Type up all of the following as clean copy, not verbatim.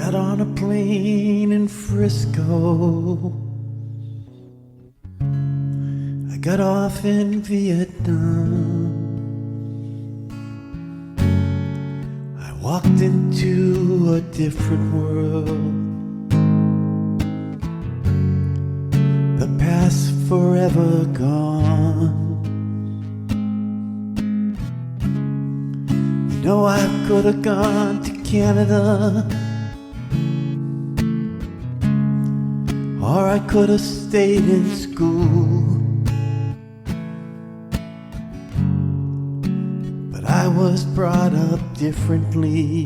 Got on a plane in Frisco. I got off in Vietnam. I walked into a different world. The past forever gone. You know I could have gone to Canada, or I could have stayed in school. But I was brought up differently.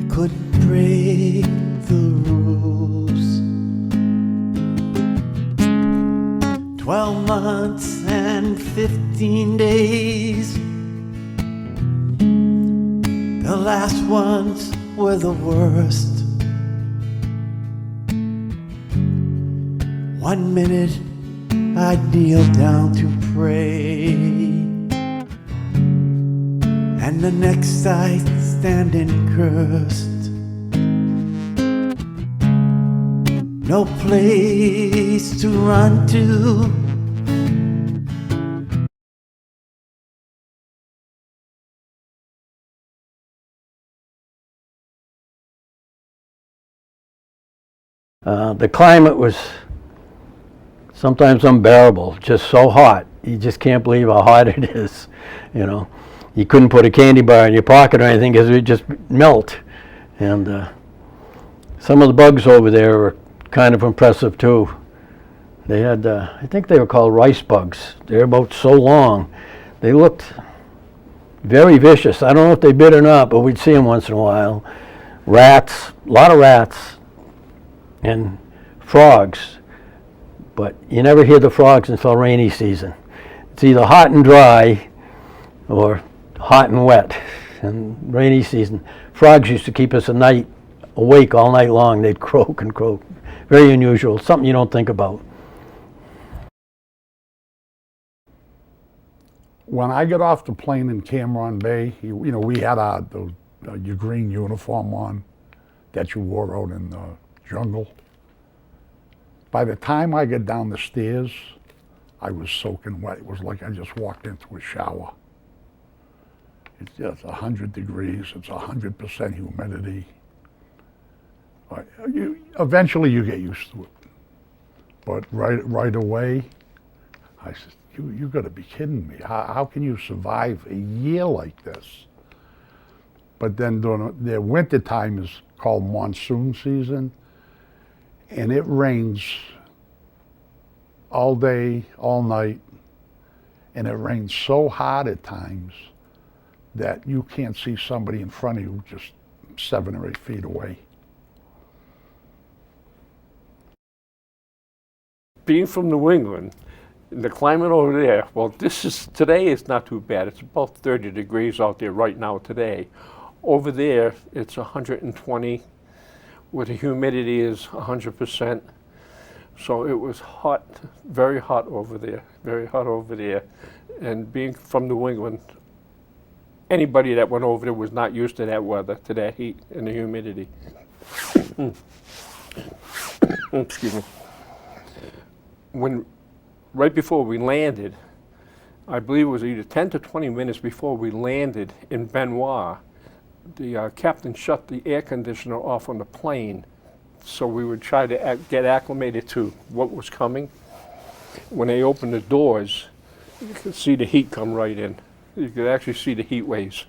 I couldn't break the rules. 12 months and 15 days. The last ones were the worst. 1 minute I'd kneel down to pray, and the next I'd stand and cursed. No place to run to. The climate was sometimes unbearable, just so hot. You just can't believe how hot it is, you know. You couldn't put a candy bar in your pocket or anything because it would just melt. And some of the bugs over there were kind of impressive too. They had, I think they were called rice bugs. They're about so long. They looked very vicious. I don't know if they bit or not, but we'd see them once in a while. Rats, a lot of rats, and frogs. But you never hear the frogs until rainy season. It's either hot and dry or hot and wet. And rainy season, frogs used to keep us awake all night long. They'd croak and croak. Very unusual, something you don't think about. When I got off the plane in Cam Bay, you know, we had your green uniform on that you wore out in the jungle. By the time I got down the stairs, I was soaking wet. It was like I just walked into a shower. It's just 100 degrees, it's 100% humidity. Eventually you get used to it. But right away, I said, you gotta be kidding me. How can you survive a year like this? But then during the winter time is called monsoon season, and it rains all day, all night, and it rains so hard at times that you can't see somebody in front of you just 7 or 8 feet away. Being from New England, the climate over there, well, today is not too bad. It's about 30 degrees out there right now today. Over there, it's 120, where the humidity is 100%. So it was hot, very hot over there, very hot over there. And being from New England, anybody that went over there was not used to that weather, to that heat and the humidity. Excuse me. Right before we landed, I believe it was either 10 to 20 minutes before we landed in Benoit, the captain shut the air conditioner off on the plane so we would try to get acclimated to what was coming. When they opened the doors, you could see the heat come right in. You could actually see the heat waves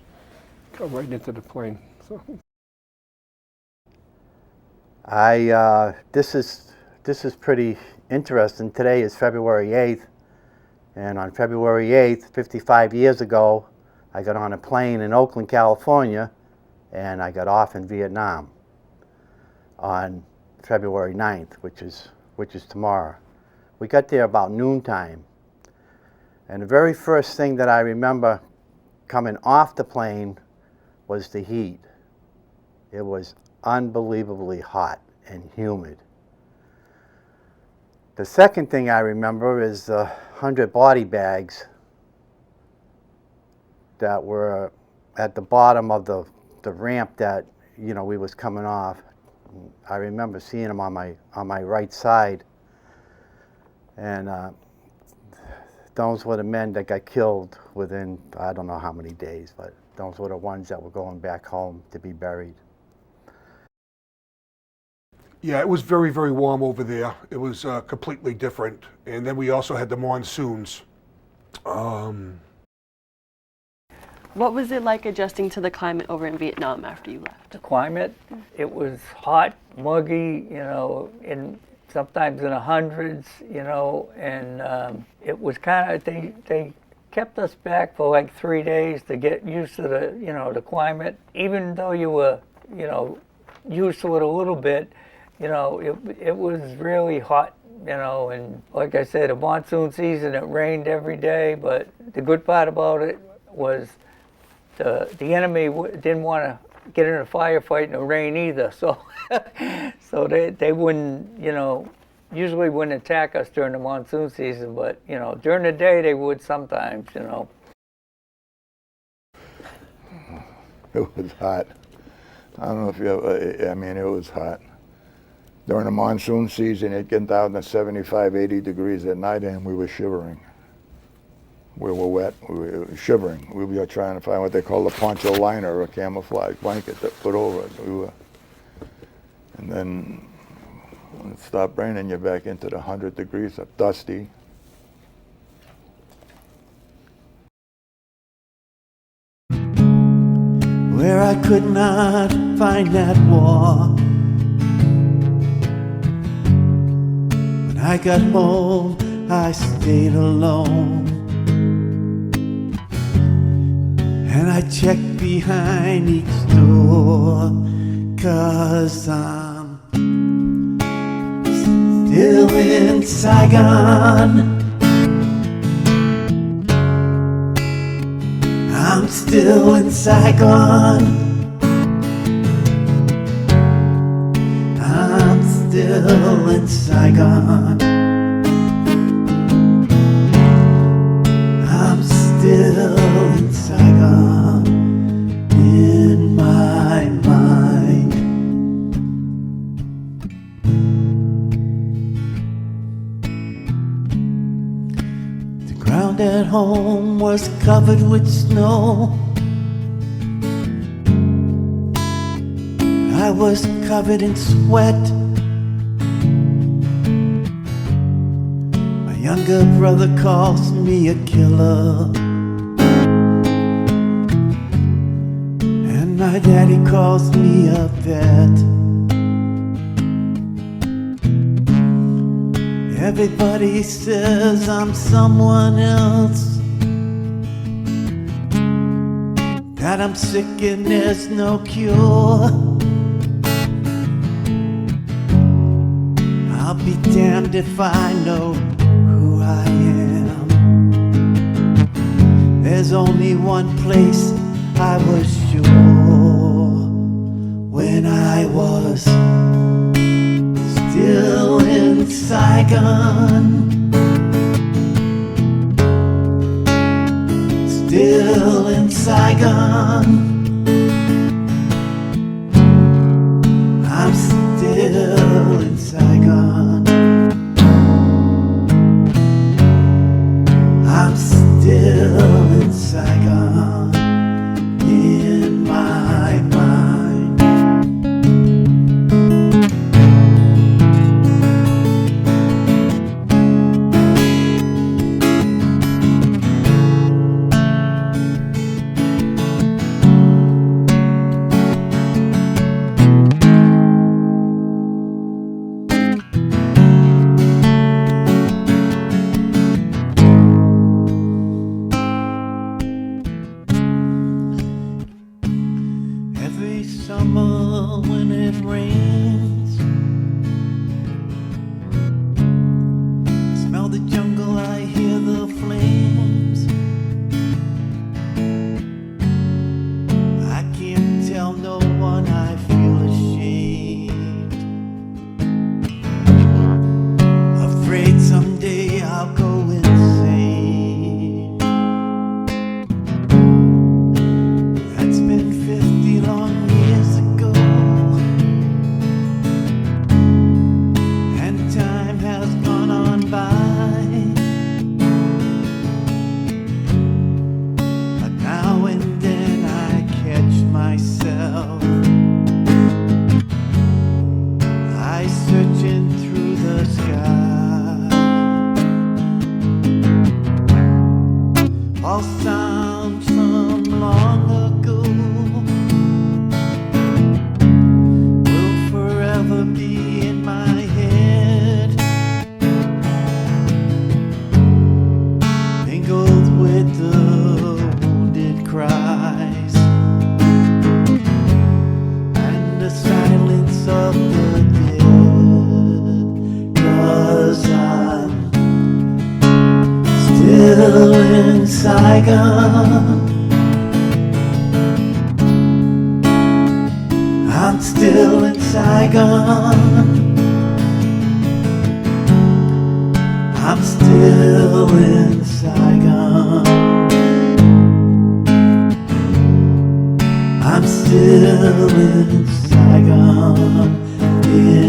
come right into the plane. So. This is pretty interesting. Today is February 8th, and on February 8th, 55 years ago, I got on a plane in Oakland, California, and I got off in Vietnam on February 9th, which is tomorrow. We got there about noontime, and the very first thing that I remember coming off the plane was the heat. It was unbelievably hot and humid. The second thing I remember is the 100 body bags that were at the bottom of the the ramp that, you know, we was coming off. I remember seeing him on my right side, and those were the men that got killed within, I don't know how many days, but those were the ones that were going back home to be buried. Yeah, it was very, very warm over there. It was completely different. And then we also had the monsoons. What was it like adjusting to the climate over in Vietnam after you left? The climate, it was hot, muggy, you know, sometimes in the hundreds, you know, and it was kind of, they kept us back for like 3 days to get used to the, you know, the climate. Even though you were, you know, used to it a little bit, you know, it was really hot, you know, and like I said, the monsoon season, it rained every day, but the good part about it was the enemy didn't want to get in a firefight in the rain either, so so they wouldn't, you know, usually wouldn't attack us during the monsoon season, but, you know, during the day they would sometimes, you know. It was hot. I don't know if you ever, I mean, it was hot. During the monsoon season, it get down to 75, 80 degrees at night, and we were shivering. We were wet, we were shivering. We were trying to find what they call a poncho liner, or a camouflage blanket to put over us. And then when it stopped raining, you're back into the 100 degrees of dusty. Where I could not find that war. When I got home, I stayed alone. And I checked behind each door, 'cause I'm still in Saigon. I'm still in Saigon. I'm still in Saigon. I'm still in Saigon in my mind. The ground at home was covered with snow. I was covered in sweat. My younger brother calls me a killer, and my daddy calls me a vet. Everybody says I'm someone else, that I'm sick and there's no cure. I'll be damned if I know who I am. There's only one place I was sure, when I was still in Saigon. Still in Saigon. I'm still in Saigon. I'm still in Saigon in my mind. Every summer when it rains, I smell the jungle, I hear the flames. I can't tell no one, I feel ashamed, afraid someday I'll go insane. That's been 50 long Saigon. I'm still in Saigon. I'm still in Saigon. I'm still in Saigon. In